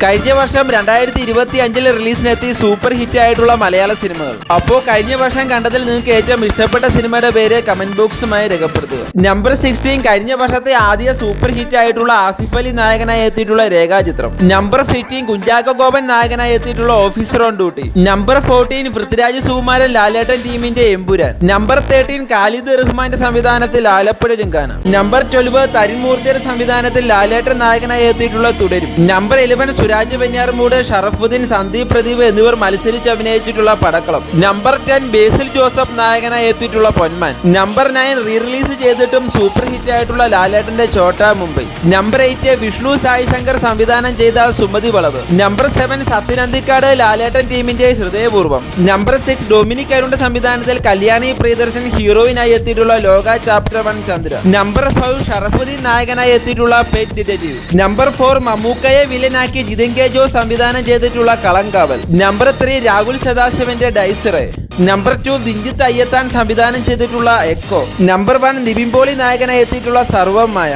കഴിഞ്ഞ വർഷം 2025 റിലീസിനെത്തി super hit ആയിട്ടുള്ള മലയാള സിനിമകൾ. അപ്പോൾ കഴിഞ്ഞ വർഷം കണ്ടതിൽ നിങ്ങൾക്ക് ഏറ്റവും ഇഷ്ടപ്പെട്ട സിനിമയുടെ പേര് കമന്റ് ബോക്സുമായി രേഖപ്പെടുത്തുക. നമ്പർ 16 കഴിഞ്ഞ വർഷത്തെ ആദ്യ സൂപ്പർ ഹിറ്റ് ആയിട്ടുള്ള ആസിഫ് അലി നായകനായി എത്തിയിട്ടുള്ള രേഖാചിത്രം. നമ്പർ 15 കുഞ്ചാക്കോ ബോബൻ നായകനായി എത്തിയിട്ടുള്ള officer on duty. Number 14 Prithviraj Sukumaran Lalettan ടീമിന്റെ എമ്പുരാൻ. നമ്പർ 13 ഖാലിദ് റഹ്മാന്റെ സംവിധാനത്തിൽ ആലപ്പുഴ ജിങ്കാന. നമ്പർ 12 തരുൺ മൂർത്തിയുടെ സംവിധാനത്തിൽ ലാലേട്ടൻ നായകനായി എത്തിയിട്ടുള്ള തുടരും. നമ്പർ 11 സുരാജ് വെഞ്ഞാറമൂട്, ഷറഫുദ്ദീൻ, സന്ദീപ് പ്രദീപ് എന്നിവർ മത്സരിച്ച് അഭിനയിച്ചിട്ടുള്ള പടക്കളം. നമ്പർ 10 ബേസിൽ ജോസഫ് നായകനായി എത്തിയിട്ടുള്ള പൊന്മാൻ. നമ്പർ 9 റീ റിലീസ് ചെയ്തിട്ടും സൂപ്പർ ഹിറ്റ് ആയിട്ടുള്ള ലാലേട്ടന്റെ ചോട്ടാ മുംബൈ. നമ്പർ 8 വിഷ്ണു സായി ശങ്കർ സംവിധാനം ചെയ്ത സുമതി വളവ്. നമ്പർ 7 സത്യൻ അന്തിക്കാട് ലാലേട്ടൻ ടീമിന്റെ ഹൃദയപൂർവ്വം. നമ്പർ 6 ഡൊമിനിക് അരുണിന്റെ സംവിധാനത്തിൽ കല്യാണി പ്രിയദർശൻ ഹീറോയിനായി എത്തിയിട്ടുള്ള ലോക ചാപ്റ്റർ 1 ചന്ദ്ര. നമ്പർ 5 ഷറഫുദ്ദീൻ നായകനായി എത്തിയിട്ടുള്ള പെറ്റ് ഡിറ്റക്റ്റീവ്. നമ്പർ 4 മമ്മൂക്കയെ വില്ലനാക്കി ജിതിൻ കെ ജോ സംവിധാനം ചെയ്തിട്ടുള്ള കളങ്കാവൽ. നമ്പർ 3 രാഹുൽ സദാശിവന്റെ ഡൈസറെ. നമ്പർ 2 ദിഞ്ചിത്ത് അയ്യത്താൻ സംവിധാനം ചെയ്തിട്ടുള്ള എക്കോ. നമ്പർ 1 നിവിൻ പോളി നായകനായി എത്തിയിട്ടുള്ള സർവ്വം മായ.